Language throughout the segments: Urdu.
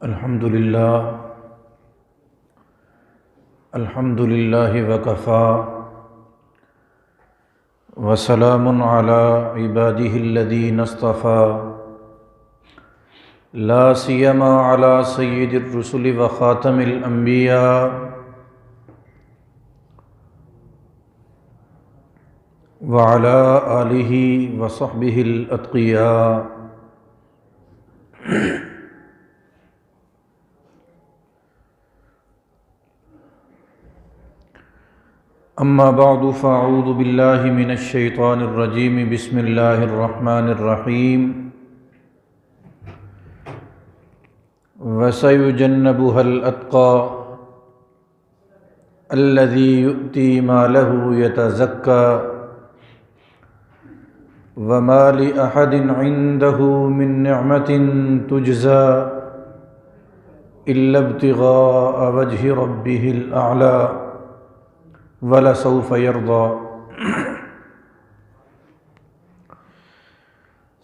الحمد للہ وکفا وسلام علی عبادہ الذین اصطفى لا سیما علی سید الرسل وخاتم الانبیاء وعلی آلہ وصحبہ الاتقیاء۔ اما بعد فاعوذ باللہ من الشیطان الرجیم بسم اللہ الرحمن الرحیم وسیجنبها الاتقى الذی یؤتی مالہ یتزکی وما لأحد عنده من نعمة تجزى إلا ابتغاء وجه ربه الأعلى وَلَسَوْفَ يَرْضَى۔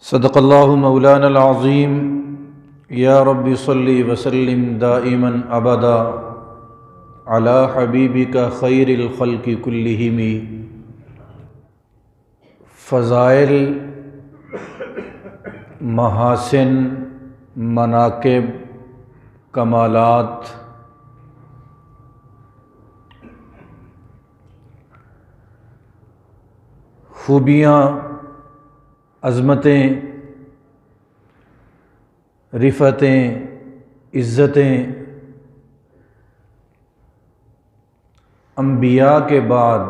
صدق اللہ مولانا العظیم۔ یا رب صلی وسلم دائما ابدا علی حبیبک خیر الخلق کلہم۔ فضائل، محاسن، مناقب، کمالات، خوبیاں، عظمتیں، رفتیں، عزتیں انبیاء کے بعد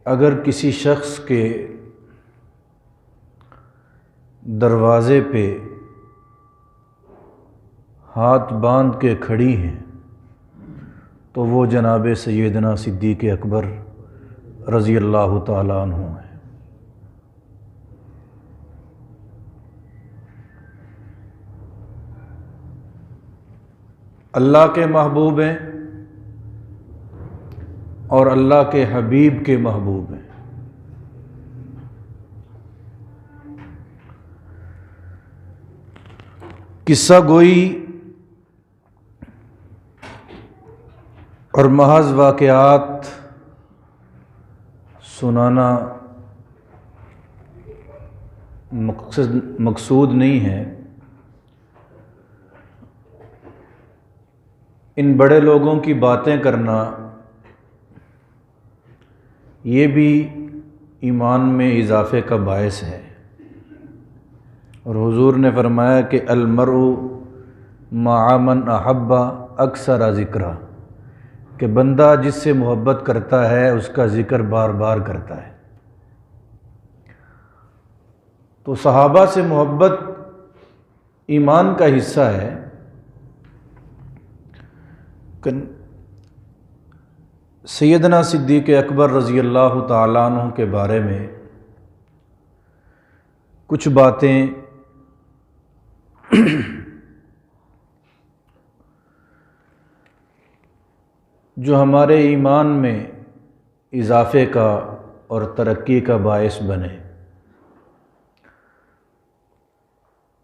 اگر کسی شخص کے دروازے پہ ہاتھ باندھ کے کھڑی ہیں تو وہ جناب سیدنا صدیق اکبر رضی اللہ تعالیٰ عنہ ہیں۔ اللہ کے محبوب ہیں اور اللہ کے حبیب کے محبوب ہیں۔ قصہ گوئی اور محض واقعات سنانا مقصود نہیں ہے۔ ان بڑے لوگوں کی باتیں کرنا یہ بھی ایمان میں اضافے کا باعث ہے، اور حضور نے فرمایا کہ المرء مع من احب اکثر ذکرہ، کہ بندہ جس سے محبت کرتا ہے اس کا ذکر بار بار کرتا ہے۔ تو صحابہ سے محبت ایمان کا حصہ ہے۔ سیدنا صدیق اکبر رضی اللہ تعالیٰ عنہ کے بارے میں کچھ باتیں جو ہمارے ایمان میں اضافے کا اور ترقی کا باعث بنے،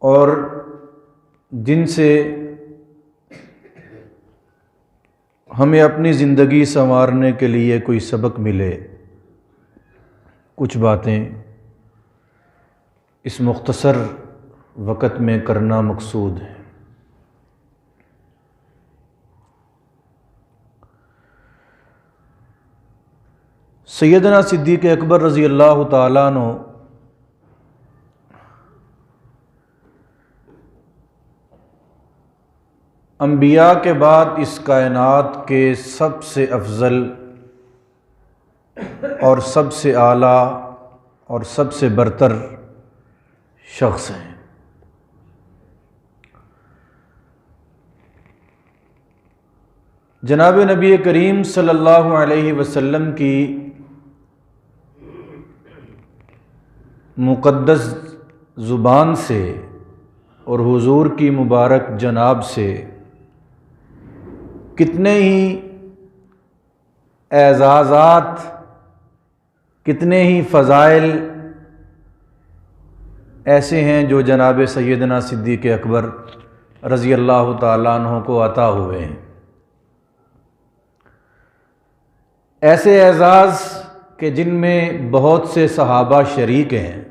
اور جن سے ہمیں اپنی زندگی سنوارنے کے لیے کوئی سبق ملے، کچھ باتیں اس مختصر وقت میں کرنا مقصود ہے۔ سیدنا صدیق اکبر رضی اللہ تعالیٰ عنہ انبیاء کے بعد اس کائنات کے سب سے افضل اور سب سے اعلیٰ اور سب سے برتر شخص ہیں۔ جناب نبی کریم صلی اللہ علیہ وسلم کی مقدس زبان سے اور حضور کی مبارک جناب سے کتنے ہی اعزازات، کتنے ہی فضائل ایسے ہیں جو جناب سیدنا صدیق اکبر رضی اللہ تعالیٰ عنہ کو عطا ہوئے ہیں۔ ایسے اعزاز کہ جن میں بہت سے صحابہ شریک ہیں۔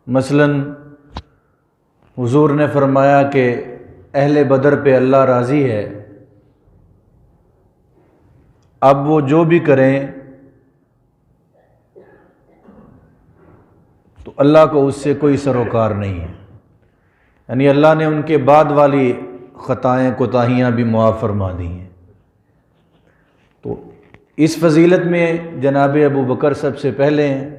مثلا حضور نے فرمایا کہ اہل بدر پہ اللہ راضی ہے، اب وہ جو بھی کریں تو اللہ کو اس سے کوئی سروکار نہیں ہے، یعنی اللہ نے ان کے بعد والی خطائیں کوتاہیاں بھی معاف فرما دی ہیں۔ تو اس فضیلت میں جناب ابو بکر سب سے پہلے ہیں۔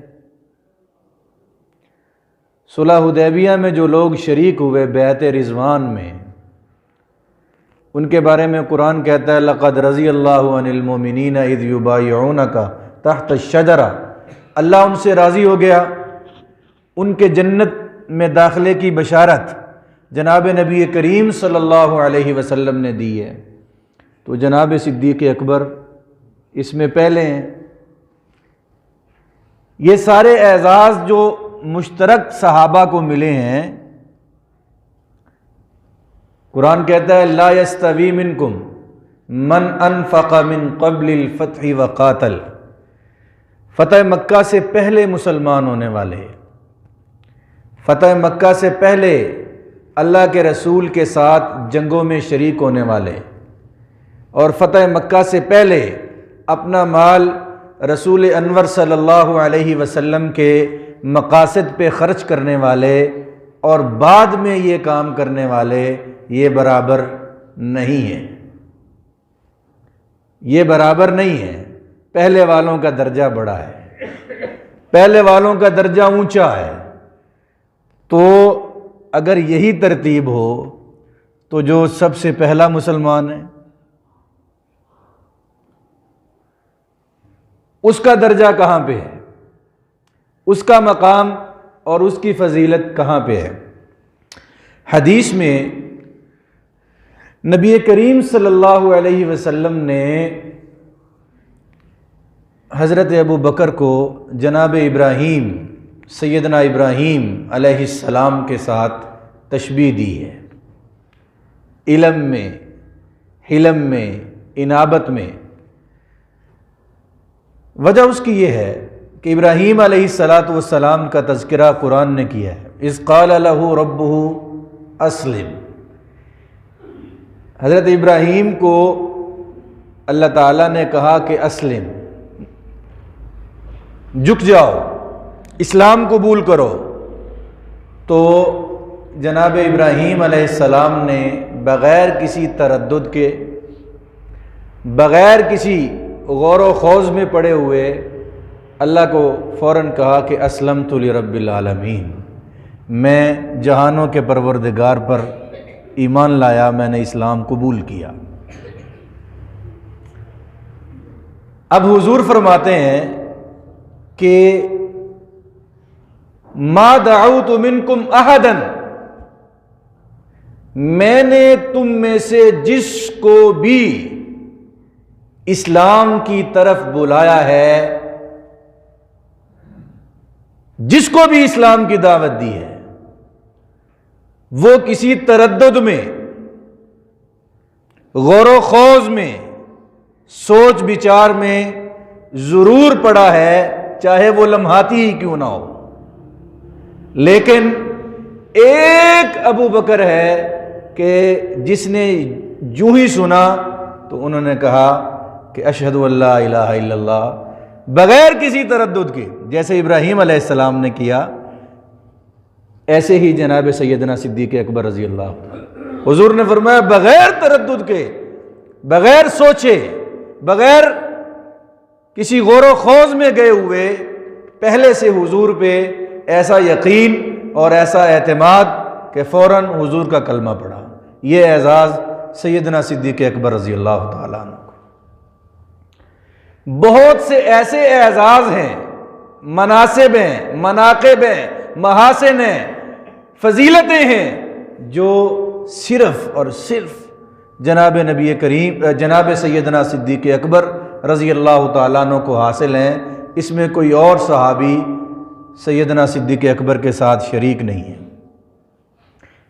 صلح حدیبیہ میں جو لوگ شریک ہوئے بیعت رضوان میں، ان کے بارے میں قرآن کہتا ہے لقد رضی اللہ عن المؤمنین اذ یبایعونک تحت الشجرہ، اللہ ان سے راضی ہو گیا، ان کے جنت میں داخلے کی بشارت جناب نبی کریم صلی اللہ علیہ وسلم نے دی ہے۔ تو جناب صدیق اکبر اس میں پہلے ہیں۔ یہ سارے اعزاز جو مشترک صحابہ کو ملے ہیں، قرآن کہتا ہے لا یستوی منکم من انفق من قبل الفتح وقاتل، فتح مکہ سے پہلے مسلمان ہونے والے، فتح مکہ سے پہلے اللہ کے رسول کے ساتھ جنگوں میں شریک ہونے والے، اور فتح مکہ سے پہلے اپنا مال رسول انور صلی اللہ علیہ وسلم کے مقاصد پہ خرچ کرنے والے، اور بعد میں یہ کام کرنے والے، یہ برابر نہیں ہیں، یہ برابر نہیں ہے۔ پہلے والوں کا درجہ بڑا ہے، پہلے والوں کا درجہ اونچا ہے۔ تو اگر یہی ترتیب ہو تو جو سب سے پہلا مسلمان ہے اس کا درجہ کہاں پہ ہے، اس کا مقام اور اس کی فضیلت کہاں پہ ہے؟ حدیث میں نبی کریم صلی اللہ علیہ وسلم نے حضرت ابو بکر کو جناب ابراہیم، سیدنا ابراہیم علیہ السلام کے ساتھ تشبیہ دی ہے، علم میں، حلم میں، انابت میں۔ وجہ اس کی یہ ہے کہ ابراہیم علیہ السلام کا تذکرہ قرآن نے کیا ہے، اذ قال لہ ربہ اسلم۔ حضرت ابراہیم کو اللہ تعالیٰ نے کہا کہ اسلم، جھک جاؤ، اسلام قبول کرو۔ تو جناب ابراہیم علیہ السلام نے بغیر کسی تردد کے، بغیر کسی غور و خوض میں پڑے ہوئے اللہ کو فوراً کہا کہ اسلمت لرب العالمین، میں جہانوں کے پروردگار پر ایمان لایا، میں نے اسلام قبول کیا۔ اب حضور فرماتے ہیں کہ ما دعوت منکم احدا، میں نے تم میں سے جس کو بھی اسلام کی طرف بلایا ہے، جس کو بھی اسلام کی دعوت دی ہے، وہ کسی تردد میں، غور و خوض میں، سوچ بچار میں ضرور پڑا ہے، چاہے وہ لمحاتی ہی کیوں نہ ہو۔ لیکن ایک ابو بکر ہے کہ جس نے جو ہی سنا تو انہوں نے کہا کہ اشہد ان لا الہ الا اللہ، بغیر کسی تردد کے، جیسے ابراہیم علیہ السلام نے کیا، ایسے ہی جناب سیدنا صدیق اکبر رضی اللہ عنہ، حضور نے فرمایا بغیر تردد کے، بغیر سوچے، بغیر کسی غور و خوض میں گئے ہوئے، پہلے سے حضور پہ ایسا یقین اور ایسا اعتماد کہ فوراً حضور کا کلمہ پڑھا۔ یہ اعزاز سیدنا صدیق اکبر رضی اللہ تعالیٰ عنہ کو۔ بہت سے ایسے اعزاز ہیں، مناصب ہیں، مناقب ہیں، محاسن ہیں، فضیلتیں ہیں، جو صرف اور صرف جناب نبی کریم، جناب سیدنا صدیق اکبر رضی اللہ تعالیٰ عنہ کو حاصل ہیں۔ اس میں کوئی اور صحابی سیدنا صدیق اکبر کے ساتھ شریک نہیں ہے۔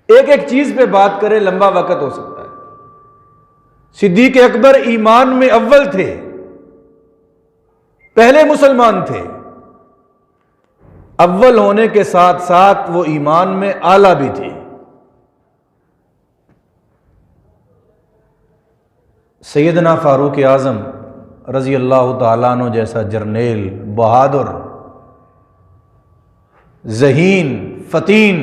ایک ایک چیز پہ بات کرے لمبا وقت ہو سکتا ہے۔ صدیق اکبر ایمان میں اول تھے، پہلے مسلمان تھے، اول ہونے کے ساتھ ساتھ وہ ایمان میں اعلیٰ بھی تھے۔ سیدنا فاروق اعظم رضی اللہ تعالیٰ عنہ جیسا جرنیل، بہادر، ذہین، فتین،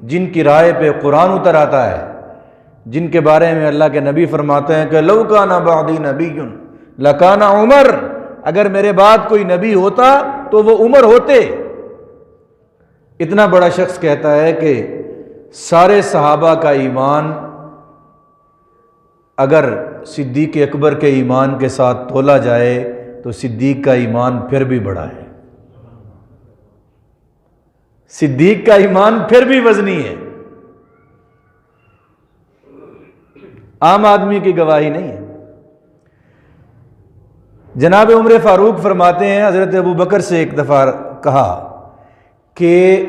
جن کی رائے پہ قرآن اتر آتا ہے، جن کے بارے میں اللہ کے نبی فرماتے ہیں کہ لو کان بعدی نبی لکان عمر، اگر میرے بعد کوئی نبی ہوتا تو وہ عمر ہوتے۔ اتنا بڑا شخص کہتا ہے کہ سارے صحابہ کا ایمان اگر صدیق اکبر کے ایمان کے ساتھ تولا جائے تو صدیق کا ایمان پھر بھی بڑا ہے، صدیق کا ایمان پھر بھی وزنی ہے، عام آدمی کی گواہی نہیں ہے۔ جناب عمر فاروق فرماتے ہیں، حضرت ابو بکر سے ایک دفعہ کہا کہ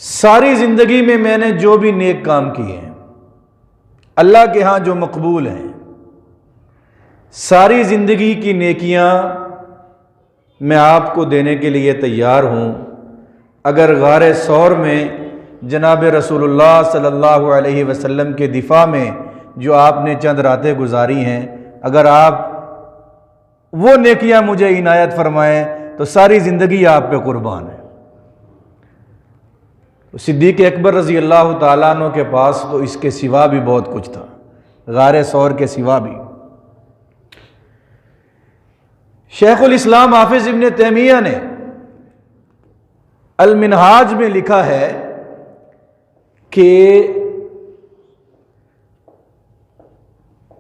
ساری زندگی میں نے جو بھی نیک کام کیے ہیں، اللہ کے ہاں جو مقبول ہیں، ساری زندگی کی نیکیاں میں آپ کو دینے کے لیے تیار ہوں، اگر غار ثور میں جناب رسول اللہ صلی اللہ علیہ وسلم کے دفاع میں جو آپ نے چند راتیں گزاری ہیں، اگر آپ وہ نیکیاں مجھے عنایت فرمائیں تو ساری زندگی آپ پہ قربان ہے۔ صدیق اکبر رضی اللہ تعالیٰ عنہ کے پاس تو اس کے سوا بھی بہت کچھ تھا، غار ثور کے سوا بھی۔ شیخ الاسلام حافظ ابن تیمیہ نے المنہاج میں لکھا ہے کہ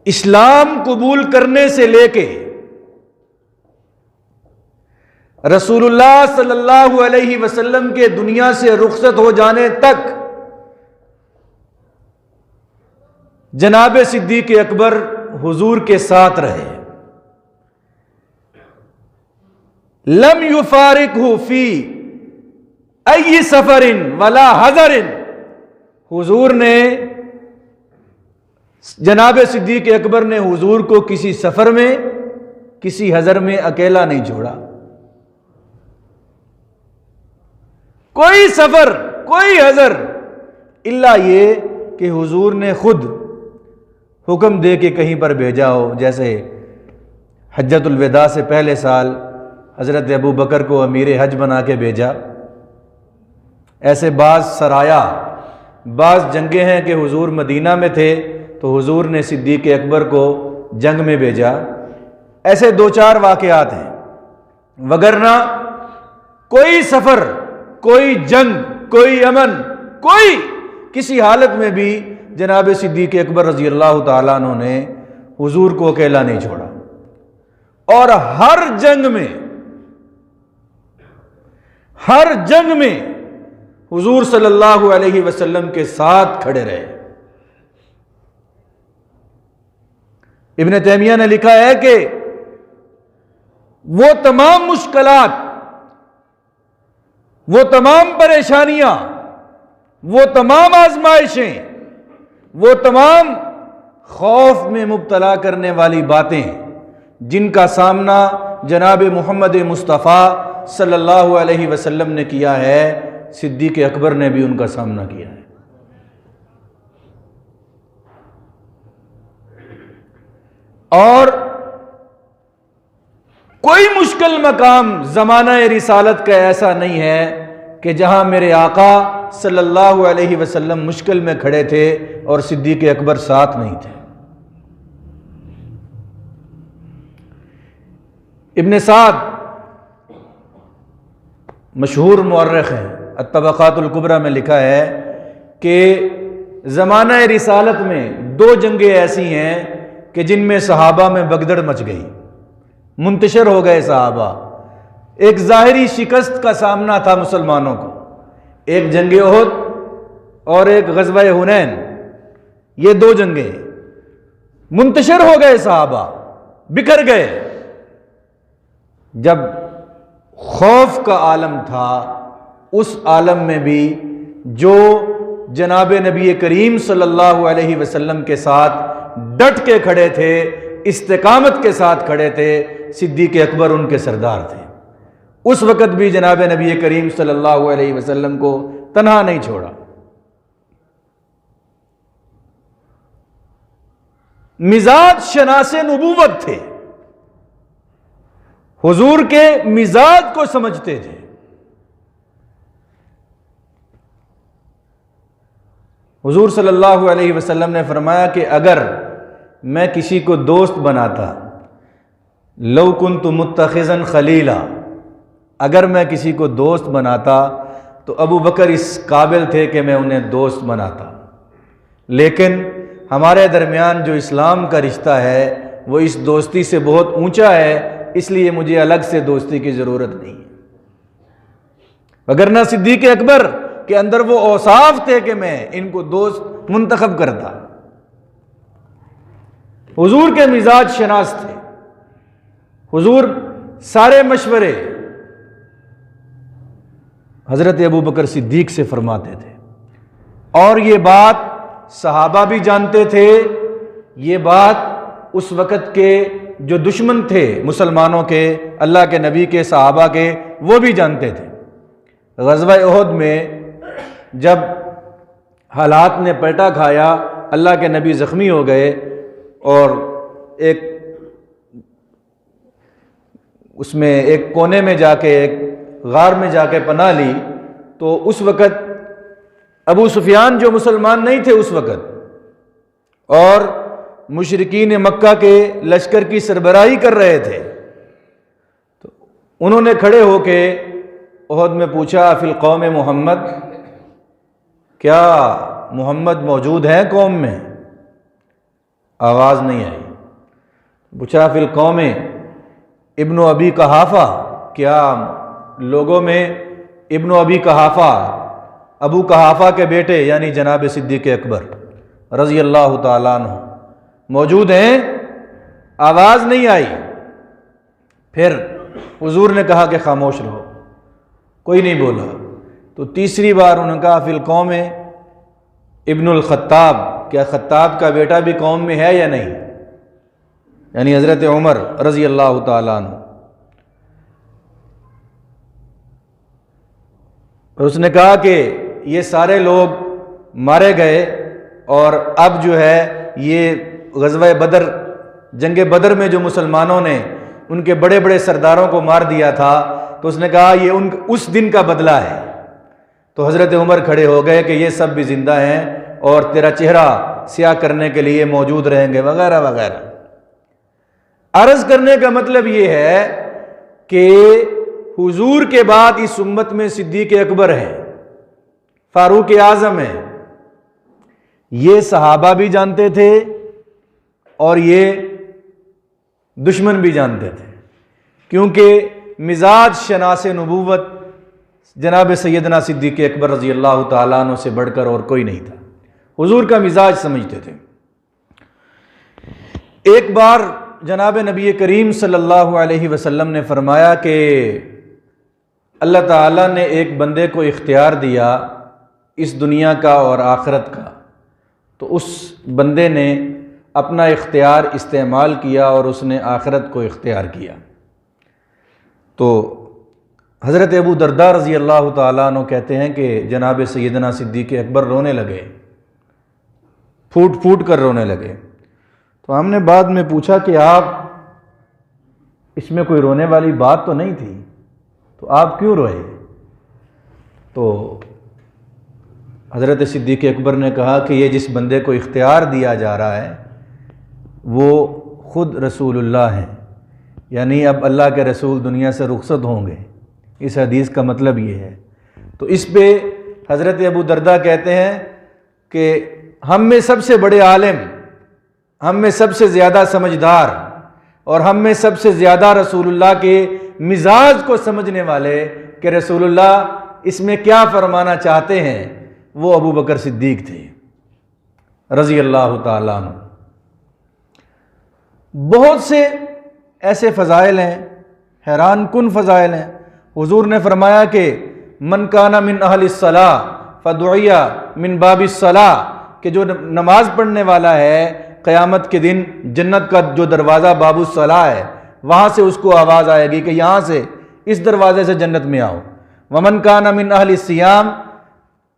اسلام قبول کرنے سے لے کے رسول اللہ صلی اللہ علیہ وسلم کے دنیا سے رخصت ہو جانے تک جناب صدیق اکبر حضور کے ساتھ رہے، لم یفارقہ فی ای سفر ولا حضر، حضور نے جناب صدیق اکبر نے حضور کو کسی سفر میں، کسی حضر میں اکیلا نہیں چھوڑا۔ کوئی سفر، کوئی حضر، الا یہ کہ حضور نے خود حکم دے کے کہیں پر بھیجا ہو، جیسے حجۃ الوداع سے پہلے سال حضرت ابو بکر کو امیر حج بنا کے بھیجا۔ ایسے بعض سرایا، بعض جنگیں ہیں کہ حضور مدینہ میں تھے تو حضور نے صدیق اکبر کو جنگ میں بھیجا۔ ایسے دو چار واقعات ہیں، وگرنہ کوئی سفر، کوئی جنگ، کوئی امن، کوئی کسی حالت میں بھی جناب صدیق اکبر رضی اللہ تعالیٰ عنہ نے حضور کو اکیلا نہیں چھوڑا، اور ہر جنگ میں حضور صلی اللہ علیہ وسلم کے ساتھ کھڑے رہے۔ ابن تیمیہ نے لکھا ہے کہ وہ تمام مشکلات، وہ تمام پریشانیاں، وہ تمام آزمائشیں، وہ تمام خوف میں مبتلا کرنے والی باتیں جن کا سامنا جناب محمد مصطفیٰ صلی اللہ علیہ وسلم نے کیا ہے، صدیق اکبر نے بھی ان کا سامنا کیا ہے۔ اور کوئی مشکل مقام زمانہ رسالت کا ایسا نہیں ہے کہ جہاں میرے آقا صلی اللہ علیہ وسلم مشکل میں کھڑے تھے اور صدیق اکبر ساتھ نہیں تھے۔ ابن سعد مشہور مورخ ہیں، الطبقات الکبریٰ میں لکھا ہے کہ زمانہ رسالت میں دو جنگیں ایسی ہیں کہ جن میں صحابہ میں بگدڑ مچ گئی، منتشر ہو گئے صحابہ۔ ایک ظاہری شکست کا سامنا تھا مسلمانوں کو، ایک جنگ احد اور ایک غزوہ حنین، یہ دو جنگیں منتشر ہو گئے، صحابہ بکھر گئے۔ جب خوف کا عالم تھا، اس عالم میں بھی جو جناب نبی کریم صلی اللہ علیہ وسلم کے ساتھ ڈٹ کے کھڑے تھے، استقامت کے ساتھ کھڑے تھے، صدیق اکبر ان کے سردار تھے۔ اس وقت بھی جناب نبی کریم صلی اللہ علیہ وسلم کو تنہا نہیں چھوڑا۔ مزاج شناس نبوت تھے، حضور کے مزاج کو سمجھتے تھے۔ حضور صلی اللہ علیہ وسلم نے فرمایا کہ اگر میں کسی کو دوست بناتا، لو کنت متخذا خلیلا، اگر میں کسی کو دوست بناتا تو ابو بکر اس قابل تھے کہ میں انہیں دوست بناتا، لیکن ہمارے درمیان جو اسلام کا رشتہ ہے وہ اس دوستی سے بہت اونچا ہے، اس لیے مجھے الگ سے دوستی کی ضرورت نہیں ہے۔ وگرنہ صدیق اکبر کے اندر وہ اوصاف تھے کہ میں ان کو دوست منتخب کرتا۔ حضور کے مزاج شناس تھے، حضور سارے مشورے حضرت ابو بکر صدیق سے فرماتے تھے، اور یہ بات صحابہ بھی جانتے تھے، یہ بات اس وقت کے جو دشمن تھے مسلمانوں کے، اللہ کے نبی کے، صحابہ کے، وہ بھی جانتے تھے۔ غزوہ احد میں جب حالات نے پلٹا کھایا، اللہ کے نبی زخمی ہو گئے اور ایک اس میں ایک کونے میں جا کے، ایک غار میں جا کے پناہ لی، تو اس وقت ابو سفیان جو مسلمان نہیں تھے اس وقت، اور مشرکین مکہ کے لشکر کی سربراہی کر رہے تھے، تو انہوں نے کھڑے ہو کے احد میں پوچھا فی القوم محمد، کیا محمد موجود ہیں قوم میں؟ آواز نہیں آئی۔ پوچھا فی القوم ابن ابی قحافہ، کیا لوگوں میں ابن ابی قحافہ، ابو قحافہ کے بیٹے یعنی جناب صدیق اکبر رضی اللہ تعالیٰ عنہ موجود ہیں؟ آواز نہیں آئی۔ پھر حضور نے کہا کہ خاموش رہو، کوئی نہیں بولا۔ تو تیسری بار انہوں نے کہا فی القوم ابن الخطاب، کیا خطاب کا بیٹا بھی قوم میں ہے یا نہیں؟ یعنی حضرت عمر رضی اللہ تعالیٰ عنہ۔ اور اس نے کہا کہ یہ سارے لوگ مارے گئے، اور اب جو ہے یہ غزوہ بدر، جنگ بدر میں جو مسلمانوں نے ان کے بڑے بڑے سرداروں کو مار دیا تھا، تو اس نے کہا یہ اس دن کا بدلہ ہے۔ تو حضرت عمر کھڑے ہو گئے کہ یہ سب بھی زندہ ہیں اور تیرا چہرہ سیاہ کرنے کے لیے موجود رہیں گے، وغیرہ وغیرہ۔ عرض کرنے کا مطلب یہ ہے کہ حضور کے بعد اس امت میں صدیق اکبر ہیں، فاروق اعظم ہیں، یہ صحابہ بھی جانتے تھے اور یہ دشمن بھی جانتے تھے، کیونکہ مزاج شناس نبوت جناب سیدنا صدیق اکبر رضی اللہ تعالیٰ عنہ سے بڑھ کر اور کوئی نہیں تھا، حضور کا مزاج سمجھتے تھے۔ ایک بار جناب نبی کریم صلی اللہ علیہ وسلم نے فرمایا کہ اللہ تعالیٰ نے ایک بندے کو اختیار دیا اس دنیا کا اور آخرت کا، تو اس بندے نے اپنا اختیار استعمال کیا اور اس نے آخرت کو اختیار کیا۔ تو حضرت ابو درداء رضی اللہ تعالیٰ عنہ کہتے ہیں کہ جناب سیدنا صدیق اکبر رونے لگے، پھوٹ پھوٹ کر رونے لگے۔ تو ہم نے بعد میں پوچھا کہ آپ، اس میں کوئی رونے والی بات تو نہیں تھی، تو آپ کیوں روئے؟ تو حضرت صدیق اکبر نے کہا کہ یہ جس بندے کو اختیار دیا جا رہا ہے وہ خود رسول اللہ ہیں، یعنی اب اللہ کے رسول دنیا سے رخصت ہوں گے، اس حدیث کا مطلب یہ ہے۔ تو اس پہ حضرت ابو درداء کہتے ہیں کہ ہم میں سب سے بڑے عالم، ہم میں سب سے زیادہ سمجھدار، اور ہم میں سب سے زیادہ رسول اللہ کے مزاج کو سمجھنے والے کہ رسول اللہ اس میں کیا فرمانا چاہتے ہیں، وہ ابو بکر صدیق تھے رضی اللہ تعالیٰ عنہ۔ بہت سے ایسے فضائل ہیں، حیران کن فضائل ہیں۔ حضور نے فرمایا کہ من کان من اہل الصلاۃ فدعی من باب الصلاۃ، کہ جو نماز پڑھنے والا ہے قیامت کے دن جنت کا جو دروازہ باب الصلاۃ ہے وہاں سے اس کو آواز آئے گی کہ یہاں سے اس دروازے سے جنت میں آؤ۔ ومن کان من اہل الصیام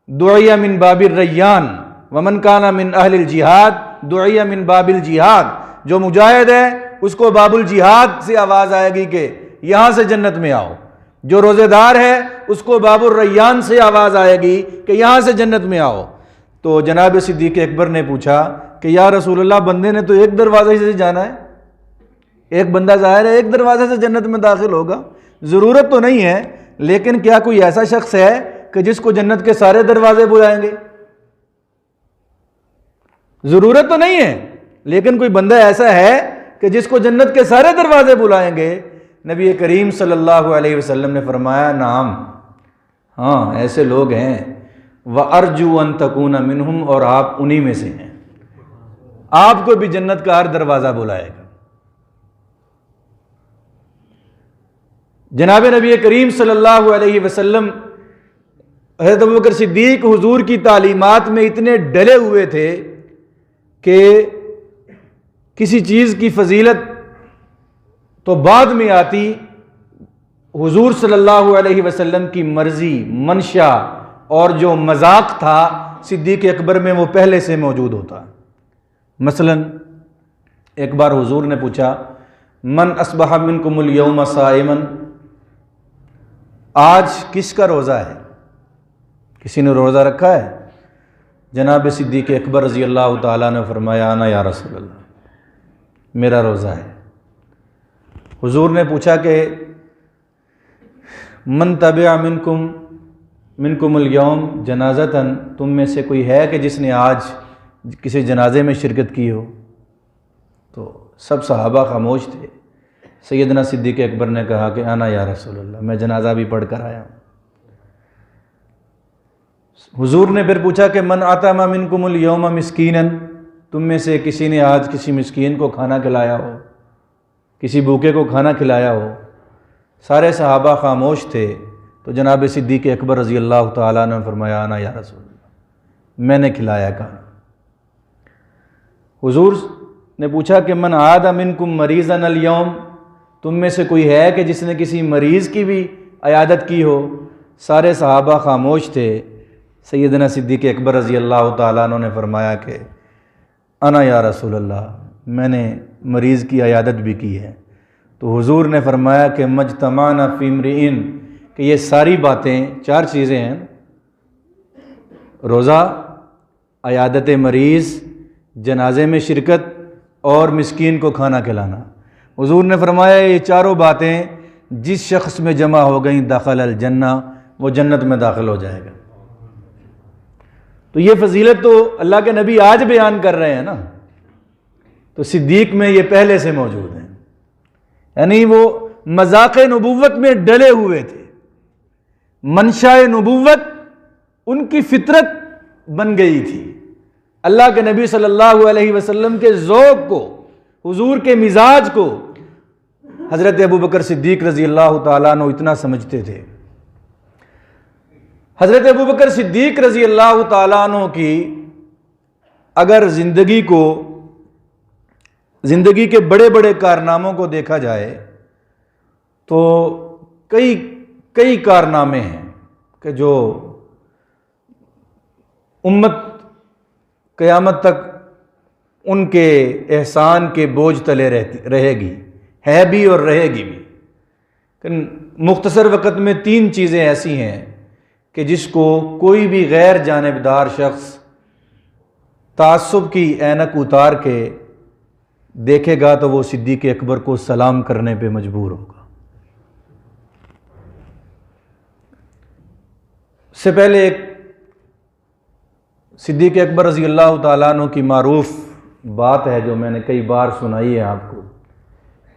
دعی من باب الریان، ومن کان من اہل الجہاد دعی من باب الجہاد، جو مجاہد ہے اس کو باب الجہاد سے آواز آئے گی کہ یہاں سے جنت میں آؤ، جو روزے دار ہے اس کو باب الریان سے آواز آئے گی کہ یہاں سے جنت میں آؤ۔ تو جناب صدیق اکبر نے پوچھا کہ یا رسول اللہ، بندے نے تو ایک دروازے سے جانا ہے، ایک بندہ ظاہر ہے ایک دروازے سے جنت میں داخل ہوگا، ضرورت تو نہیں ہے، لیکن کیا کوئی ایسا شخص ہے کہ جس کو جنت کے سارے دروازے بلائیں گے؟ ضرورت تو نہیں ہے، لیکن کوئی بندہ ایسا ہے کہ جس کو جنت کے سارے دروازے بلائیں گے؟ نبی کریم صلی اللہ علیہ وسلم نے فرمایا نعم، ہاں ایسے لوگ ہیں، وَأَرْجُو أَن تَكُونَ مِنْهُمْ، اور آپ انہی میں سے ہیں، آپ کو بھی جنت کا ہر دروازہ بلائے گا۔ جناب نبی کریم صلی اللہ علیہ وسلم حضرت ابوبکر صدیق حضور کی تعلیمات میں اتنے ڈلے ہوئے تھے کہ کسی چیز کی فضیلت تو بعد میں آتی، حضور صلی اللہ علیہ وسلم کی مرضی، منشا اور جو مذاق تھا صدیق اکبر میں وہ پہلے سے موجود ہوتا۔ مثلا ایک بار حضور نے پوچھا من اصبح منکم اليوم صائما، آج کس کا روزہ ہے؟ کسی نے روزہ رکھا ہے؟ جناب صدیق اکبر رضی اللہ تعالیٰ نے فرمایا انا یا رسول اللہ، میرا روزہ ہے۔ حضور نے پوچھا کہ من تبع منکم اليوم جنازتاً، تم میں سے کوئی ہے کہ جس نے آج کسی جنازے میں شرکت کی ہو؟ تو سب صحابہ خاموش تھے۔ سیدنا صدیق اکبر نے کہا کہ انا یا رسول اللہ، میں جنازہ بھی پڑھ کر آیا ہوں۔ حضور نے پھر پوچھا کہ من اطعم منکم اليوم مسکینا، تم میں سے کسی نے آج کسی مسکین کو کھانا کھلایا ہو، کسی بھوکے کو کھانا کھلایا ہو؟ سارے صحابہ خاموش تھے۔ تو جناب صدیق اکبر رضی اللہ تعالیٰ نے فرمایا انا یا رسول اللہ، میں نے کھلایا کھانا۔ حضور نے پوچھا کہ من عاد منکم مریضا اليوم، تم میں سے کوئی ہے کہ جس نے کسی مریض کی بھی عیادت کی ہو؟ سارے صحابہ خاموش تھے۔ سیدنا صدیق اکبر رضی اللہ تعالیٰ عنہ نے فرمایا کہ انا یا رسول اللہ، میں نے مریض کی عیادت بھی کی ہے۔ تو حضور نے فرمایا کہ مجتمعنا فی امرئ، کہ یہ ساری باتیں، چار چیزیں ہیں، روزہ، عیادت مریض، جنازے میں شرکت اور مسکین کو کھانا کھلانا۔ حضور نے فرمایا یہ چاروں باتیں جس شخص میں جمع ہو گئیں دخل الجنہ، وہ جنت میں داخل ہو جائے گا۔ تو یہ فضیلت تو اللہ کے نبی آج بیان کر رہے ہیں نا، تو صدیق میں یہ پہلے سے موجود ہیں، یعنی وہ مذاق نبوت میں ڈلے ہوئے تھے، منشاء نبوت ان کی فطرت بن گئی تھی۔ اللہ کے نبی صلی اللہ علیہ وسلم کے ذوق کو، حضور کے مزاج کو حضرت ابوبکر صدیق رضی اللہ تعالیٰ عنہ اتنا سمجھتے تھے۔ حضرت ابوبکر صدیق رضی اللہ تعالیٰ عنہ کی اگر زندگی کے بڑے بڑے کارناموں کو دیکھا جائے تو کئی کارنامے ہیں کہ جو امت قیامت تک ان کے احسان کے بوجھ تلے رہے گی، ہے بھی اور رہے گی بھی۔ لیکن مختصر وقت میں 3 چیزیں ایسی ہیں کہ جس کو کوئی بھی غیر جانبدار شخص تعصب کی اینک اتار کے دیکھے گا تو وہ صدیق اکبر کو سلام کرنے پہ مجبور ہوگا۔ اس سے پہلے ایک صدیق اکبر رضی اللہ تعالیٰ عنہ کی معروف بات ہے جو میں نے کئی بار سنائی ہے آپ کو،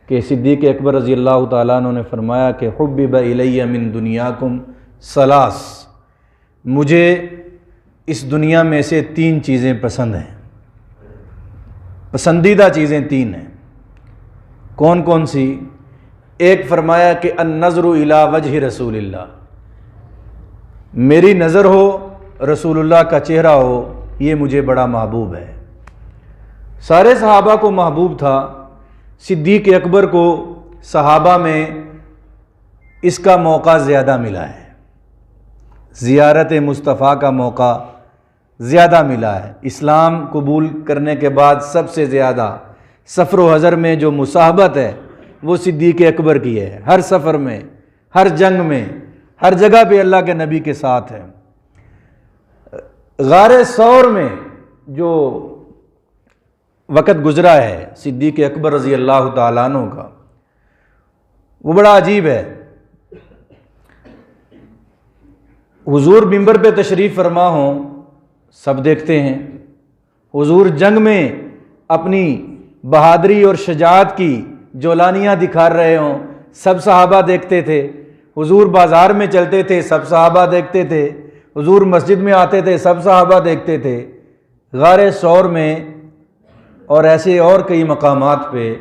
کہ صدیق اکبر رضی اللہ تعالیٰ عنہ نے فرمایا کہ حبب الی من دنیاکم ثلاث، مجھے اس دنیا میں سے 3 چیزیں پسند ہیں، پسندیدہ چیزیں 3 ہیں۔ کون کون سی؟ ایک فرمایا کہ النظر الی وجہ رسول اللہ، میری نظر ہو رسول اللہ کا چہرہ ہو، یہ مجھے بڑا محبوب ہے۔ سارے صحابہ کو محبوب تھا، صدیق اکبر کو صحابہ میں اس کا موقع زیادہ ملا ہے، زیارت مصطفیٰ کا موقع زیادہ ملا ہے۔ اسلام قبول کرنے کے بعد سب سے زیادہ سفر و حضر میں جو مصاحبت ہے وہ صدیق اکبر کی ہے، ہر سفر میں، ہر جنگ میں، ہر جگہ پہ اللہ کے نبی کے ساتھ ہے۔ غار ثور میں جو وقت گزرا ہے صدیق اکبر رضی اللہ تعالیٰ عنہ کا، وہ بڑا عجیب ہے۔ حضور منبر پہ تشریف فرما ہوں، سب دیکھتے ہیں، حضور جنگ میں اپنی بہادری اور شجاعت کی جولانیاں دکھا رہے ہوں، سب صحابہ دیکھتے تھے۔ حضور بازار میں چلتے تھے، سب صحابہ دیکھتے تھے۔ حضور مسجد میں آتے تھے، سب صحابہ دیکھتے تھے۔ غار ثور میں اور ایسے اور کئی مقامات پہ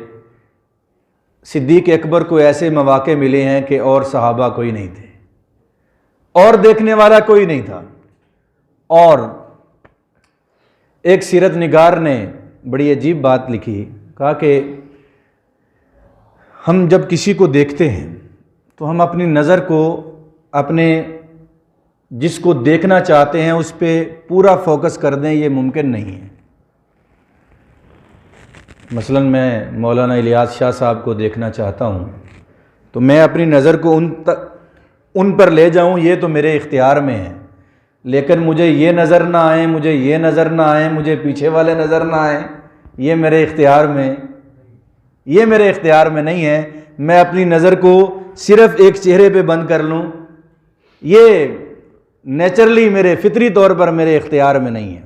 صدیق اکبر کو ایسے مواقع ملے ہیں کہ اور صحابہ کوئی نہیں تھے، اور دیکھنے والا کوئی نہیں تھا۔ اور ایک سیرت نگار نے بڑی عجیب بات لکھی، کہا کہ ہم جب کسی کو دیکھتے ہیں تو ہم اپنی نظر کو اپنے جس کو دیکھنا چاہتے ہیں اس پہ پورا فوکس کر دیں، یہ ممکن نہیں ہے۔ مثلا میں مولانا الیاس شاہ صاحب کو دیکھنا چاہتا ہوں تو میں اپنی نظر کو ان پر لے جاؤں، یہ تو میرے اختیار میں ہے، لیکن مجھے یہ نظر نہ آئے، مجھے یہ نظر نہ آئے، مجھے پیچھے والے نظر نہ آئے، یہ میرے اختیار میں نہیں ہے۔ میں اپنی نظر کو صرف ایک چہرے پہ بند کر لوں، یہ نیچرلی میرے فطری طور پر میرے اختیار میں نہیں ہے۔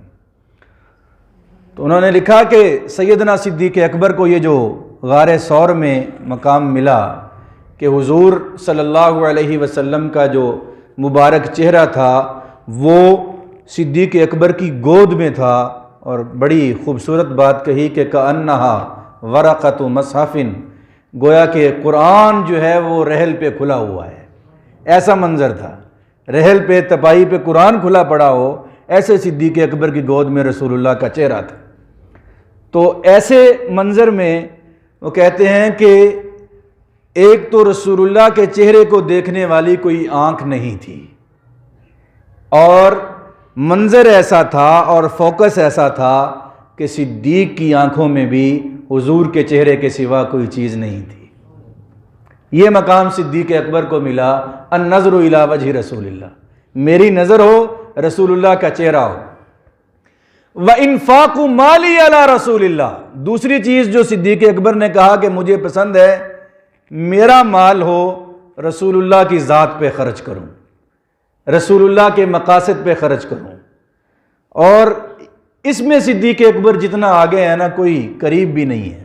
تو انہوں نے لکھا کہ سیدنا صدیق اکبر کو یہ جو غار ثور میں مقام ملا کہ حضور صلی اللہ علیہ وسلم کا جو مبارک چہرہ تھا وہ صدیق اکبر کی گود میں تھا، اور بڑی خوبصورت بات کہی کہ کأنہا ورقۃ مصحف، گویا کہ قرآن جو ہے وہ رحل پہ کھلا ہوا ہے، ایسا منظر تھا، رحل پہ تپائی پہ قرآن کھلا پڑا ہو، ایسے صدیق اکبر کی گود میں رسول اللہ کا چہرہ تھا۔ تو ایسے منظر میں وہ کہتے ہیں کہ ایک تو رسول اللہ کے چہرے کو دیکھنے والی کوئی آنکھ نہیں تھی، اور منظر ایسا تھا اور فوکس ایسا تھا کہ صدیق کی آنکھوں میں بھی حضور کے چہرے کے سوا کوئی چیز نہیں تھی۔ یہ مقام صدیق اکبر کو ملا، النظر الی وجہ رسول اللہ، میری نظر ہو رسول اللہ کا چہرہ ہو۔ وَإِنفَاقُ مَالِي عَلَى رسول اللہ، دوسری چیز جو صدیق اکبر نے کہا کہ مجھے پسند ہے، میرا مال ہو رسول اللہ کی ذات پہ خرچ کروں، رسول اللہ کے مقاصد پہ خرچ کروں۔ اور اس میں صدیق اکبر جتنا آگے ہے نا، کوئی قریب بھی نہیں ہے،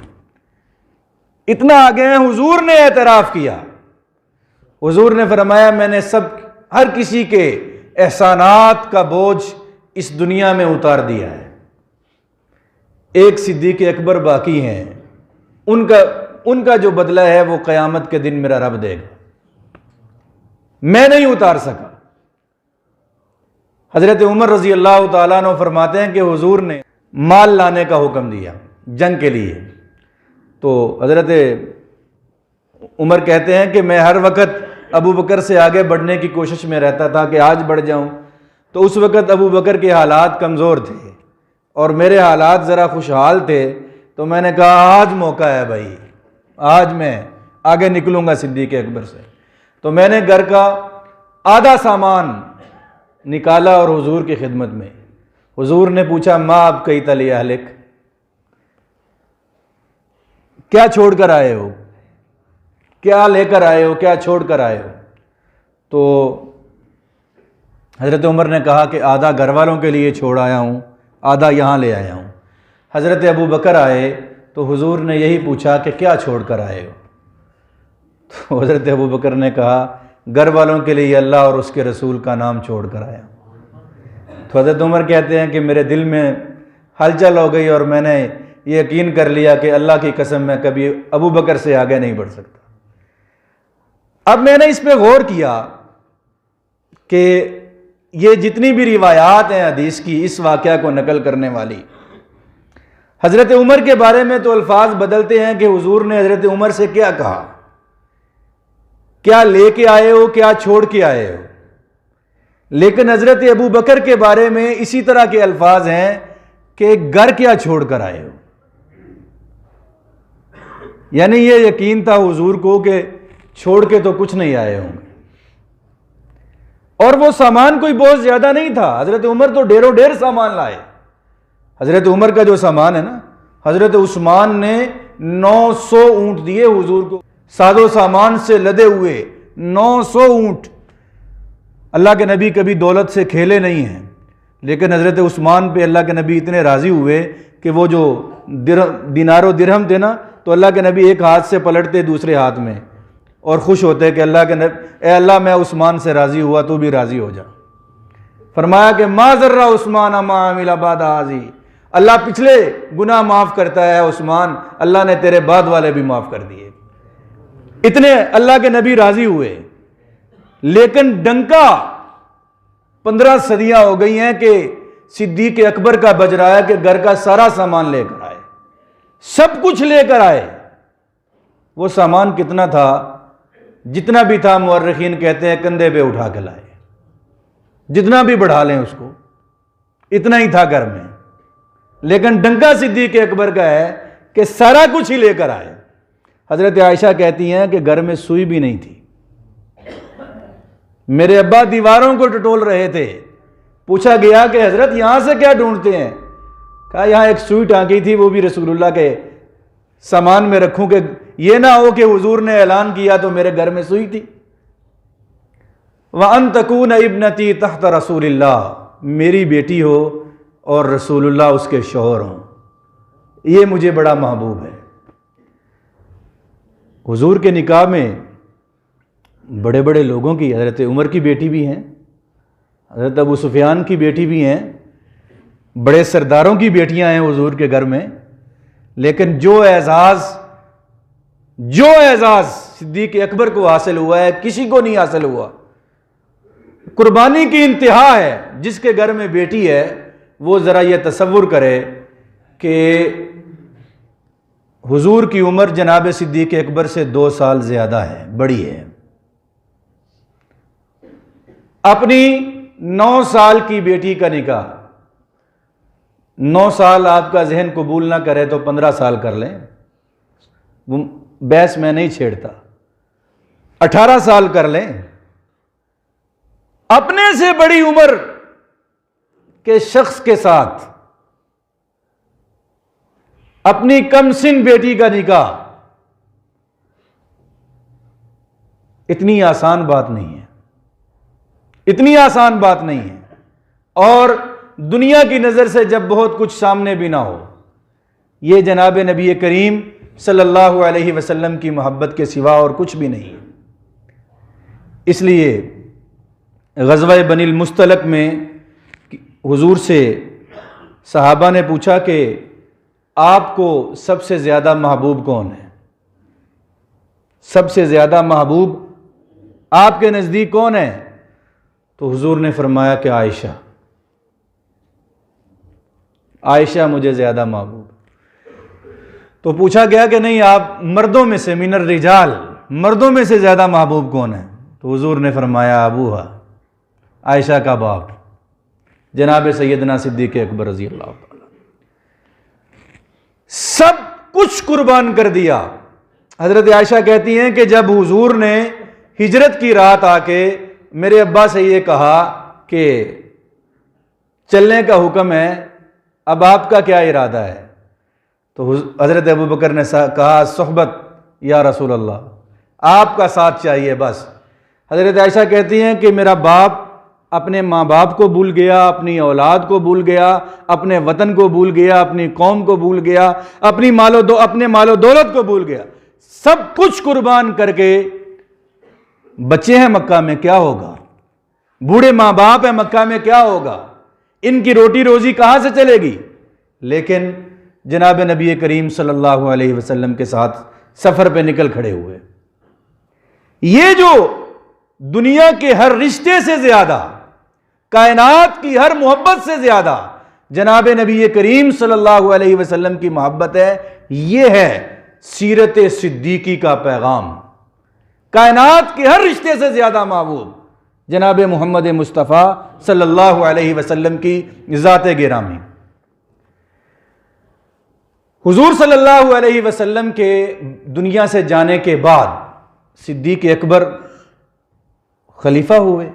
اتنا آگے ہیں۔ حضور نے اعتراف کیا، حضور نے فرمایا میں نے ہر کسی کے احسانات کا بوجھ اس دنیا میں اتار دیا ہے، ایک صدیق اکبر باقی ہیں، ان کا جو بدلہ ہے وہ قیامت کے دن میرا رب دے گا، میں نہیں اتار سکا۔ حضرت عمر رضی اللہ تعالیٰ عنہ فرماتے ہیں کہ حضور نے مال لانے کا حکم دیا جنگ کے لیے، تو حضرت عمر کہتے ہیں کہ میں ہر وقت ابو بکر سے آگے بڑھنے کی کوشش میں رہتا تھا کہ آج بڑھ جاؤں، تو اس وقت ابو بکر کے حالات کمزور تھے اور میرے حالات ذرا خوشحال تھے، تو میں نے کہا آج موقع ہے بھائی، آج میں آگے نکلوں گا صدیق اکبر سے۔ تو میں نے گھر کا آدھا سامان نکالا اور حضور کی خدمت میں، حضور نے پوچھا ما ابقیت لأہلک، کیا چھوڑ کر آئے ہو، کیا لے کر آئے ہو، کیا چھوڑ کر آئے ہو؟ تو حضرت عمر نے کہا کہ آدھا گھر والوں کے لیے چھوڑ آیا ہوں، آدھا یہاں لے آیا ہوں۔ حضرت ابو بکر آئے تو حضور نے یہی پوچھا کہ کیا چھوڑ کر آئے ہو؟ تو حضرت ابو بکر نے کہا گھر والوں کے لیے اللہ اور اس کے رسول کا نام چھوڑ کر آیا ہوں۔ تو حضرت عمر کہتے ہیں کہ میرے دل میں ہلچل ہو گئی اور میں نے یہ یقین کر لیا کہ اللہ کی قسم میں کبھی ابو بکر سے آگے نہیں بڑھ سکتا۔ اب میں نے اس پہ غور کیا کہ یہ جتنی بھی روایات ہیں حدیث کی اس واقعہ کو نقل کرنے والی، حضرت عمر کے بارے میں تو الفاظ بدلتے ہیں کہ حضور نے حضرت عمر سے کیا کہا، کیا لے کے آئے ہو، کیا چھوڑ کے آئے ہو، لیکن حضرت ابو بکر کے بارے میں اسی طرح کے الفاظ ہیں کہ گھر کیا چھوڑ کر آئے ہو۔ یعنی یہ یقین تھا حضور کو کہ چھوڑ کے تو کچھ نہیں آئے ہوں گے، اور وہ سامان کوئی بہت زیادہ نہیں تھا، حضرت عمر تو ڈھیروں ڈھیر سامان لائے۔ حضرت عمر کا جو سامان ہے نا، حضرت عثمان نے 900 اونٹ دیے حضور کو، ساز و سامان سے لدے ہوئے 900 اونٹ۔ اللہ کے نبی کبھی دولت سے کھیلے نہیں ہیں، لیکن حضرت عثمان پہ اللہ کے نبی اتنے راضی ہوئے کہ وہ جو دینار و درہم تھے نا، تو اللہ کے نبی ایک ہاتھ سے پلٹتے دوسرے ہاتھ میں، اور خوش ہوتے کہ اللہ کے نبی، اے اللہ میں عثمان سے راضی ہوا تو بھی راضی ہو جا۔ فرمایا کہ ما ذرہ عثمان ما عمل بعد ھذہ، اللہ پچھلے گناہ معاف کرتا ہے عثمان، اللہ نے تیرے بعد والے بھی معاف کر دیے۔ اتنے اللہ کے نبی راضی ہوئے، لیکن ڈنکا 15 صدیاں ہو گئی ہیں کہ صدیق اکبر کا بج رہا ہے کہ گھر کا سارا سامان لے کر آئے، سب کچھ لے کر آئے۔ وہ سامان کتنا تھا؟ جتنا بھی تھا مورخین کہتے ہیں کندھے پہ اٹھا کے لائے، جتنا بھی بڑھا لیں اس کو، اتنا ہی تھا گھر میں، لیکن ڈنکا صدیق اکبر کا ہے کہ سارا کچھ ہی لے کر آئے۔ حضرت عائشہ کہتی ہیں کہ گھر میں سوئی بھی نہیں تھی، میرے ابا دیواروں کو ٹٹول رہے تھے۔ پوچھا گیا کہ حضرت یہاں سے کیا ڈھونڈتے ہیں؟ کہا یہاں ایک سوئی ٹانکی تھی، وہ بھی رسول اللہ کے سامان میں رکھوں کہ یہ نہ ہو کہ حضور نے اعلان کیا تو میرے گھر میں سوئی تھی۔ وَأَن تَكُونَ ابْنَتِي تحت رسول اللہ، میری بیٹی ہو اور رسول اللہ اس کے شوہر ہوں، یہ مجھے بڑا محبوب ہے۔ حضور کے نکاح میں بڑے بڑے لوگوں کی، حضرت عمر کی بیٹی بھی ہیں، حضرت ابو سفیان کی بیٹی بھی ہیں، بڑے سرداروں کی بیٹیاں ہیں حضور کے گھر میں، لیکن جو اعزاز صدیق اکبر کو حاصل ہوا ہے کسی کو نہیں حاصل ہوا۔ قربانی کی انتہا ہے۔ جس کے گھر میں بیٹی ہے وہ ذرا یہ تصور کرے کہ حضور کی عمر جناب صدیق اکبر سے 2 سال زیادہ ہے، بڑی ہے۔ اپنی 9 سال کی بیٹی کا نکاح، 9 سال آپ کا ذہن قبول نہ کرے تو 15 سال کر لیں، وہ بحث میں نہیں چھیڑتا، 18 سال کر لیں۔ اپنے سے بڑی عمر کے شخص کے ساتھ اپنی کم سن بیٹی کا نکاح اتنی آسان بات نہیں ہے، اتنی آسان بات نہیں ہے، اور دنیا کی نظر سے جب بہت کچھ سامنے بھی نہ ہو، یہ جناب نبی کریم صلی اللہ علیہ وسلم کی محبت کے سوا اور کچھ بھی نہیں ہے۔ اس لیے غزوہ بنی المستلق میں حضور سے صحابہ نے پوچھا کہ آپ کو سب سے زیادہ محبوب کون ہے؟ سب سے زیادہ محبوب آپ کے نزدیک کون ہے؟ تو حضور نے فرمایا کہ عائشہ، عائشہ مجھے زیادہ محبوب۔ تو پوچھا گیا کہ نہیں، آپ مردوں میں سے، من الرجال، مردوں میں سے زیادہ محبوب کون ہے؟ تو حضور نے فرمایا ابوہا، عائشہ کا باپ جناب سیدنا صدیق اکبر رضی اللہ تعالی۔ سب کچھ قربان کر دیا۔ حضرت عائشہ کہتی ہیں کہ جب حضور نے ہجرت کی رات آ کے میرے ابا سے یہ کہا کہ چلنے کا حکم ہے، اب آپ کا کیا ارادہ ہے؟ تو حضرت ابو بکر نے کہا صحبت یا رسول اللہ، آپ کا ساتھ چاہیے بس۔ حضرت عائشہ کہتی ہیں کہ میرا باپ اپنے ماں باپ کو بھول گیا، اپنی اولاد کو بھول گیا، اپنے وطن کو بھول گیا، اپنی قوم کو بھول گیا، اپنے مال و دولت کو بھول گیا، سب کچھ قربان کر کے بچے ہیں مکہ میں، کیا ہوگا؟ بوڑھے ماں باپ ہیں مکہ میں، کیا ہوگا؟ ان کی روٹی روزی کہاں سے چلے گی؟ لیکن جناب نبی کریم صلی اللہ علیہ وسلم کے ساتھ سفر پہ نکل کھڑے ہوئے۔ یہ جو دنیا کے ہر رشتے سے زیادہ، کائنات کی ہر محبت سے زیادہ جناب نبی کریم صلی اللہ علیہ وسلم کی محبت ہے، یہ ہے سیرت صدیقی کا پیغام۔ کائنات کے ہر رشتے سے زیادہ محبوب جناب محمد مصطفیٰ صلی اللہ علیہ وسلم کی ذات گرامی۔ حضور صلی اللہ علیہ وسلم کے دنیا سے جانے کے بعد صدیق اکبر خلیفہ ہوئے،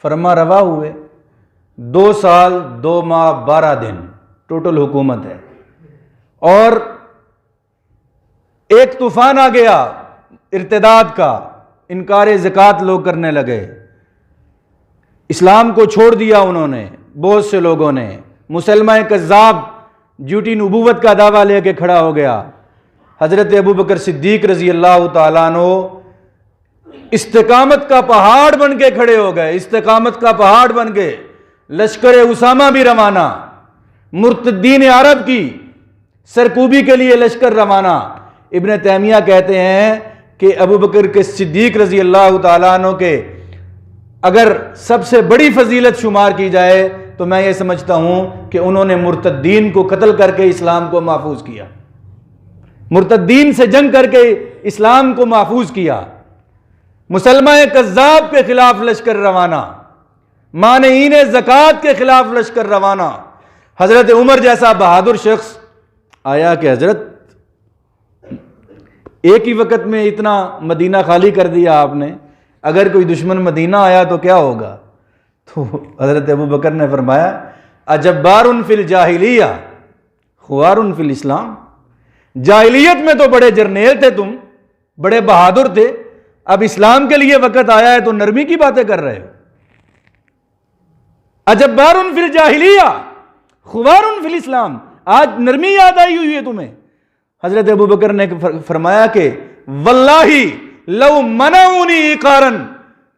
فرما روا ہوئے۔ 2 سال 2 ماہ 12 دن ٹوٹل حکومت ہے، اور ایک طوفان آ گیا ارتداد کا، انکار زکوٰۃ لوگ کرنے لگے، اسلام کو چھوڑ دیا انہوں نے، بہت سے لوگوں نے۔ مسلمہ کذاب جھوٹی نبوت کا دعویٰ لے کے کھڑا ہو گیا۔ حضرت ابوبکر صدیق رضی اللہ تعالیٰ عنہ استقامت کا پہاڑ بن کے کھڑے ہو گئے، استقامت کا پہاڑ بن کے لشکر اسامہ بھی روانہ، مرتدین عرب کی سرکوبی کے لیے لشکر روانہ۔ ابن تیمیہ کہتے ہیں کہ ابوبکر کے صدیق رضی اللہ تعالیٰ عنہ کے اگر سب سے بڑی فضیلت شمار کی جائے تو میں یہ سمجھتا ہوں کہ انہوں نے مرتدین کو قتل کر کے اسلام کو محفوظ کیا، مرتدین سے جنگ کر کے اسلام کو محفوظ کیا۔ مسلمہ کذاب کے خلاف لشکر روانہ، مانعین زکوٰۃ کے خلاف لشکر روانہ۔ حضرت عمر جیسا بہادر شخص آیا کہ حضرت ایک ہی وقت میں اتنا مدینہ خالی کر دیا آپ نے، اگر کوئی دشمن مدینہ آیا تو کیا ہوگا؟ تو حضرت ابوبکر نے فرمایا اجبار فی الجاہلیہ خوار فی الاسلام، جاہلیت میں تو بڑے جرنیل تھے تم، بڑے بہادر تھے، اب اسلام کے لیے وقت آیا ہے تو نرمی کی باتیں کر رہے ہو۔ اجبار فی الجاہلیہ خوار فی الاسلام، آج نرمی یاد آئی ہوئی ہے تمہیں۔ حضرت ابوبکر نے فرمایا کہ واللہ لو منعونی عقارا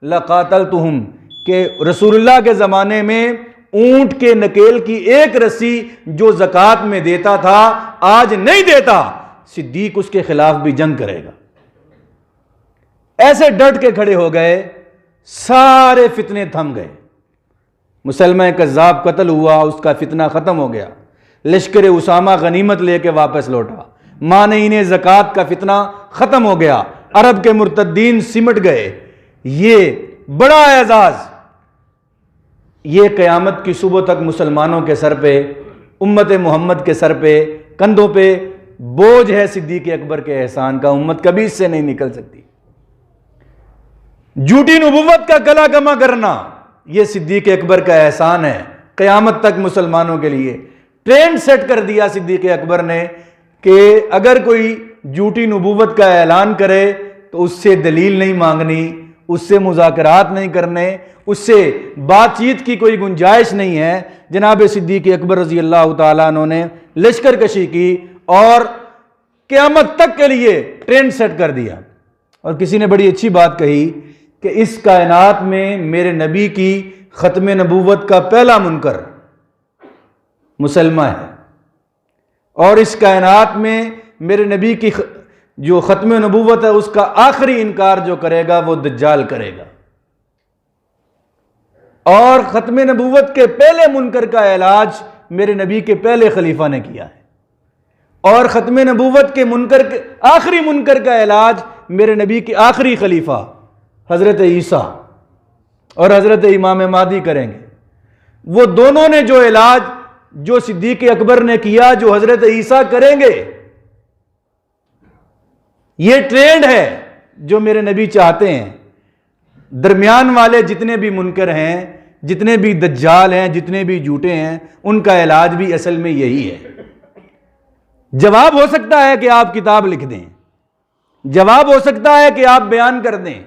لقاتلتہم، کہ رسول اللہ کے زمانے میں اونٹ کے نکیل کی ایک رسی جو زکوٰۃ میں دیتا تھا آج نہیں دیتا، صدیق اس کے خلاف بھی جنگ کرے گا۔ ایسے ڈٹ کے کھڑے ہو گئے، سارے فتنے تھم گئے۔ مسلمہ کذاب قتل ہوا، اس کا فتنہ ختم ہو گیا، لشکر اسامہ غنیمت لے کے واپس لوٹا، مانعین زکوٰۃ کا فتنہ ختم ہو گیا، عرب کے مرتدین سمٹ گئے۔ یہ بڑا اعزاز، یہ قیامت کی صبح تک مسلمانوں کے سر پہ، امت محمد کے سر پہ، کندھوں پہ بوجھ ہے صدیق اکبر کے احسان کا، امت کبھی اس سے نہیں نکل سکتی۔ جھوٹی نبوت کا کلا کما کرنا یہ صدیق اکبر کا احسان ہے، قیامت تک مسلمانوں کے لیے ٹرینڈ سیٹ کر دیا صدیق اکبر نے کہ اگر کوئی جھوٹی نبوت کا اعلان کرے تو اس سے دلیل نہیں مانگنی، اس سے مذاکرات نہیں کرنے، اس سے بات چیت کی کوئی گنجائش نہیں ہے۔ جناب صدیق اکبر رضی اللہ تعالیٰ عنہ نے لشکر کشی کی اور قیامت تک کے لیے ٹرینڈ سیٹ کر دیا۔ اور کسی نے بڑی اچھی بات کہی کہ اس کائنات میں میرے نبی کی ختم نبوت کا پہلا منکر مسلمہ ہے، اور اس کائنات میں میرے نبی کی جو ختم نبوت ہے اس کا آخری انکار جو کرے گا وہ دجال کرے گا۔ اور ختم نبوت کے پہلے منکر کا علاج میرے نبی کے پہلے خلیفہ نے کیا ہے، اور ختم نبوت کے آخری منکر کا علاج میرے نبی کے آخری خلیفہ حضرت عیسیٰ اور حضرت امام مہدی کریں گے۔ وہ دونوں نے جو علاج جو صدیق اکبر نے کیا، جو حضرت عیسیٰ کریں گے، یہ ٹرینڈ ہے جو میرے نبی چاہتے ہیں۔ درمیان والے جتنے بھی منکر ہیں، جتنے بھی دجال ہیں، جتنے بھی جھوٹے ہیں، ان کا علاج بھی اصل میں یہی ہے۔ جواب ہو سکتا ہے کہ آپ کتاب لکھ دیں، جواب ہو سکتا ہے کہ آپ بیان کر دیں،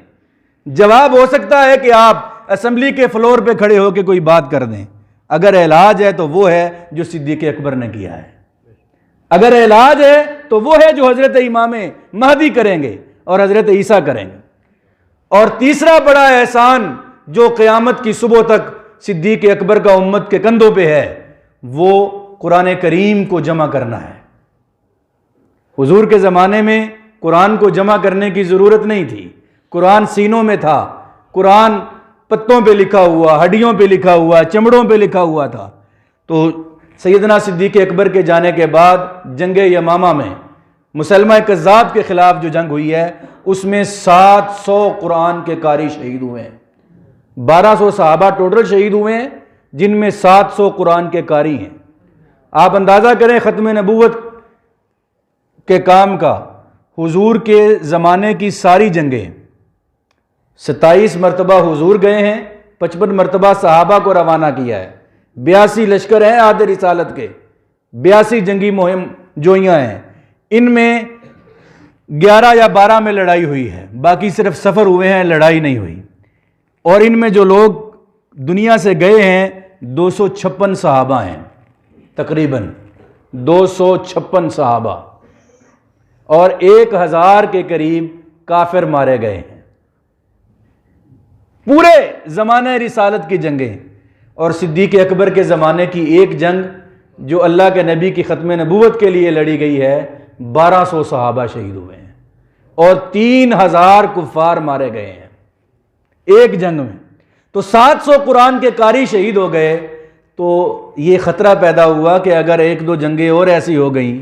جواب ہو سکتا ہے کہ آپ اسمبلی کے فلور پہ کھڑے ہو کے کوئی بات کر دیں، اگر علاج ہے تو وہ ہے جو صدیق اکبر نے کیا ہے، اگر علاج ہے تو وہ ہے جو حضرت امام مہدی کریں گے اور حضرت عیسیٰ کریں گے۔ اور تیسرا بڑا احسان جو قیامت کی صبح تک صدیق اکبر کا امت کے کندھوں پہ ہے، وہ قرآن کریم کو جمع کرنا ہے۔ حضور کے زمانے میں قرآن کو جمع کرنے کی ضرورت نہیں تھی، قرآن سینوں میں تھا، قرآن پتوں پہ لکھا ہوا، ہڈیوں پہ لکھا ہوا، چمڑوں پہ لکھا ہوا تھا۔ تو سیدنا صدیق اکبر کے جانے کے بعد جنگ یمامہ میں مسلمہ کذاب کے خلاف جو جنگ ہوئی ہے، اس میں 700 قرآن کے قاری شہید ہوئے ہیں۔ 1200 صحابہ ٹوٹل شہید ہوئے ہیں، جن میں 700 قرآن کے قاری ہیں۔ آپ اندازہ کریں ختم نبوت کے کام کا، حضور کے زمانے کی ساری جنگیں 27 مرتبہ حضور گئے ہیں، 55 مرتبہ صحابہ کو روانہ کیا ہے، 82 لشکر ہیں عہد رسالت کے، 82 جنگی مہم جوئیاں ہیں، ان میں 11 یا 12 میں لڑائی ہوئی ہے، باقی صرف سفر ہوئے ہیں، لڑائی نہیں ہوئی۔ اور ان میں جو لوگ دنیا سے گئے ہیں 256 صحابہ ہیں، تقریباً 256 صحابہ، اور 1000 کے قریب کافر مارے گئے ہیں۔ پورے زمانہ رسالت کی جنگیں، اور صدیق اکبر کے زمانے کی ایک جنگ جو اللہ کے نبی کی ختم نبوت کے لیے لڑی گئی ہے، 1200 صحابہ شہید ہوئے ہیں اور 3000 کفار مارے گئے ہیں ایک جنگ میں۔ تو 700 قرآن کے قاری شہید ہو گئے، تو یہ خطرہ پیدا ہوا کہ اگر ایک دو جنگیں اور ایسی ہو گئیں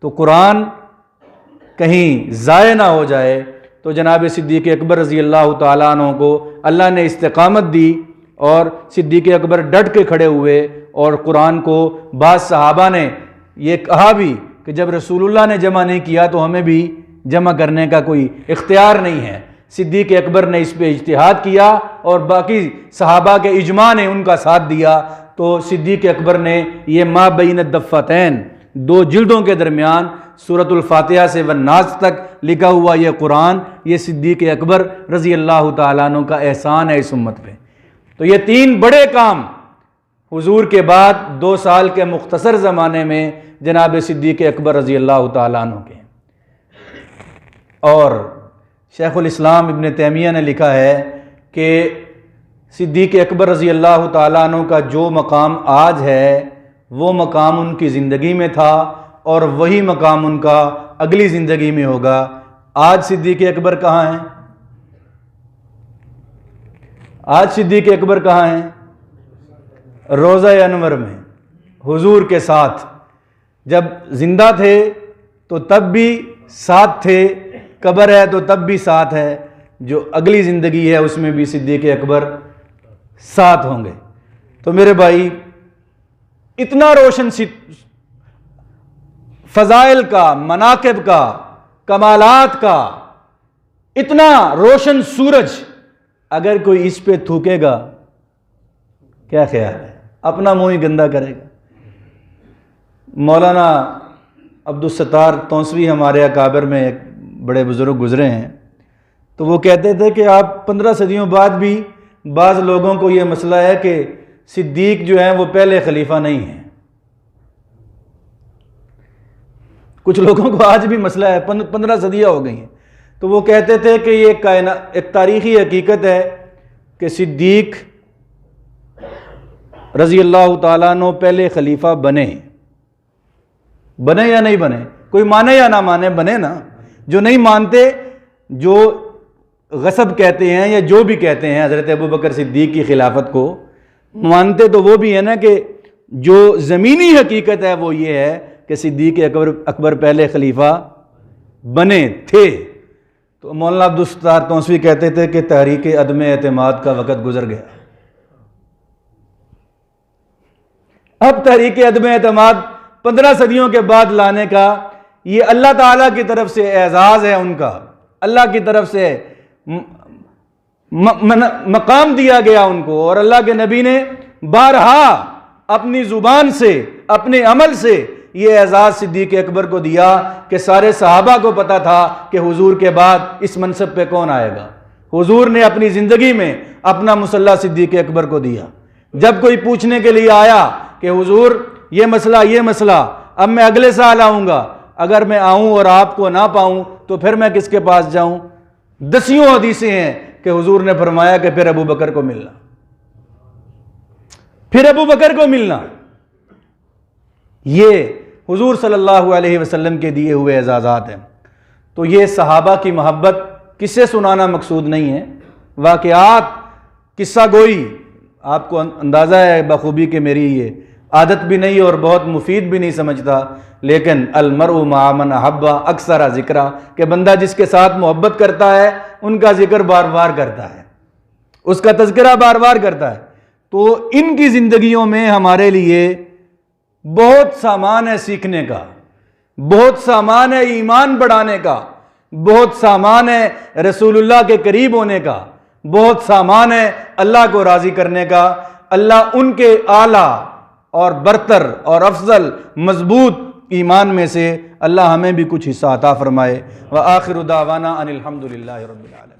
تو قرآن کہیں ضائع نہ ہو جائے۔ تو جناب صدیق اکبر رضی اللہ تعالیٰ عنہ کو اللہ نے استقامت دی، اور صدیق اکبر ڈٹ کے کھڑے ہوئے، اور قرآن کو بعض صحابہ نے یہ کہا بھی کہ جب رسول اللہ نے جمع نہیں کیا تو ہمیں بھی جمع کرنے کا کوئی اختیار نہیں ہے۔ صدیق اکبر نے اس پہ اجتہاد کیا اور باقی صحابہ کے اجماع نے ان کا ساتھ دیا، تو صدیق اکبر نے یہ ما بین الدفتین، 2 جلدوں کے درمیان سورۃ الفاتحہ سے والناس تک لکھا ہوا یہ قرآن، یہ صدیق اکبر رضی اللہ تعالیٰ عنہ کا احسان ہے اس امت پہ۔ تو یہ 3 بڑے کام حضور کے بعد 2 سال کے مختصر زمانے میں جناب صدیق اکبر رضی اللہ تعالیٰ عنہ کے۔ اور شیخ الاسلام ابن تیمیہ نے لکھا ہے کہ صدیق اکبر رضی اللہ تعالیٰ عنہ کا جو مقام آج ہے وہ مقام ان کی زندگی میں تھا، اور وہی مقام ان کا اگلی زندگی میں ہوگا۔ آج صدیق اکبر کہاں ہیں؟ آج صدیق اکبر کہاں ہیں؟ روضہ انور میں حضور کے ساتھ۔ جب زندہ تھے تو تب بھی ساتھ تھے، قبر ہے تو تب بھی ساتھ ہے، جو اگلی زندگی ہے اس میں بھی صدیق اکبر ساتھ ہوں گے۔ تو میرے بھائی، اتنا روشن فضائل کا، مناقب کا، کمالات کا اتنا روشن سورج اگر کوئی اس پہ تھوکے گا، کیا خیال ہے؟ اپنا منہ ہی گندا کرے گا۔ مولانا عبدالستار تونسوی ہمارے اکابر میں ایک بڑے بزرگ گزرے ہیں، تو وہ کہتے تھے کہ آپ 15 صدیوں بعد بھی بعض لوگوں کو یہ مسئلہ ہے کہ صدیق جو ہیں وہ پہلے خلیفہ نہیں ہیں۔ کچھ لوگوں کو آج بھی مسئلہ ہے، 15 صدیاں ہو گئی ہیں۔ تو وہ کہتے تھے کہ یہ ایک تاریخی حقیقت ہے کہ صدیق رضی اللہ تعالیٰ عنہ پہلے خلیفہ بنے یا نہیں بنے، کوئی مانے یا نہ مانے، بنے نا۔ جو نہیں مانتے، جو غصب کہتے ہیں یا جو بھی کہتے ہیں حضرت ابوبکر صدیق کی خلافت کو، مانتے تو وہ بھی ہے نا کہ جو زمینی حقیقت ہے وہ یہ ہے کہ صدیق اکبر پہلے خلیفہ بنے تھے۔ تو مولانا عبدالستار تونسوی کہتے تھے کہ تحریک عدم اعتماد کا وقت گزر گیا۔ اب تحریک عدم اعتماد 15 صدیوں کے بعد لانے کا یہ اللہ تعالیٰ کی طرف سے اعزاز ہے، ان کا اللہ کی طرف سے مقام دیا گیا ان کو، اور اللہ کے نبی نے بارہا اپنی زبان سے، اپنے عمل سے یہ اعزاز صدیق اکبر کو دیا کہ سارے صحابہ کو پتا تھا کہ حضور کے بعد اس منصب پہ کون آئے گا۔ حضور نے اپنی زندگی میں اپنا مسلح صدیق اکبر کو دیا۔ جب کوئی پوچھنے کے لیے آیا کہ حضور یہ مسئلہ اب میں اگلے سال آؤں گا، اگر میں آؤں اور آپ کو نہ پاؤں تو پھر میں کس کے پاس جاؤں؟ 10 حدیثیں ہیں کہ حضور نے فرمایا کہ پھر ابو بکر کو ملنا، پھر ابو بکر کو ملنا۔ یہ حضور صلی اللہ علیہ وسلم کے دیے ہوئے اعزازات ہیں۔ تو یہ صحابہ کی محبت قصے سنانا مقصود نہیں ہے، واقعات، قصہ گوئی آپ کو اندازہ ہے بخوبی کہ میری یہ عادت بھی نہیں اور بہت مفید بھی نہیں سمجھتا، لیکن المرء مع من احب اکثر ذکرہ، کہ بندہ جس کے ساتھ محبت کرتا ہے ان کا ذکر بار بار کرتا ہے، اس کا تذکرہ بار بار کرتا ہے۔ تو ان کی زندگیوں میں ہمارے لیے بہت سامان ہے سیکھنے کا، بہت سامان ہے ایمان بڑھانے کا، بہت سامان ہے رسول اللہ کے قریب ہونے کا، بہت سامان ہے اللہ کو راضی کرنے کا۔ اللہ ان کے اعلیٰ اور برتر اور افضل مضبوط ایمان میں سے اللہ ہمیں بھی کچھ حصہ عطا فرمائے۔ وآخر دعوانا ان الحمد للہ رب العالمین۔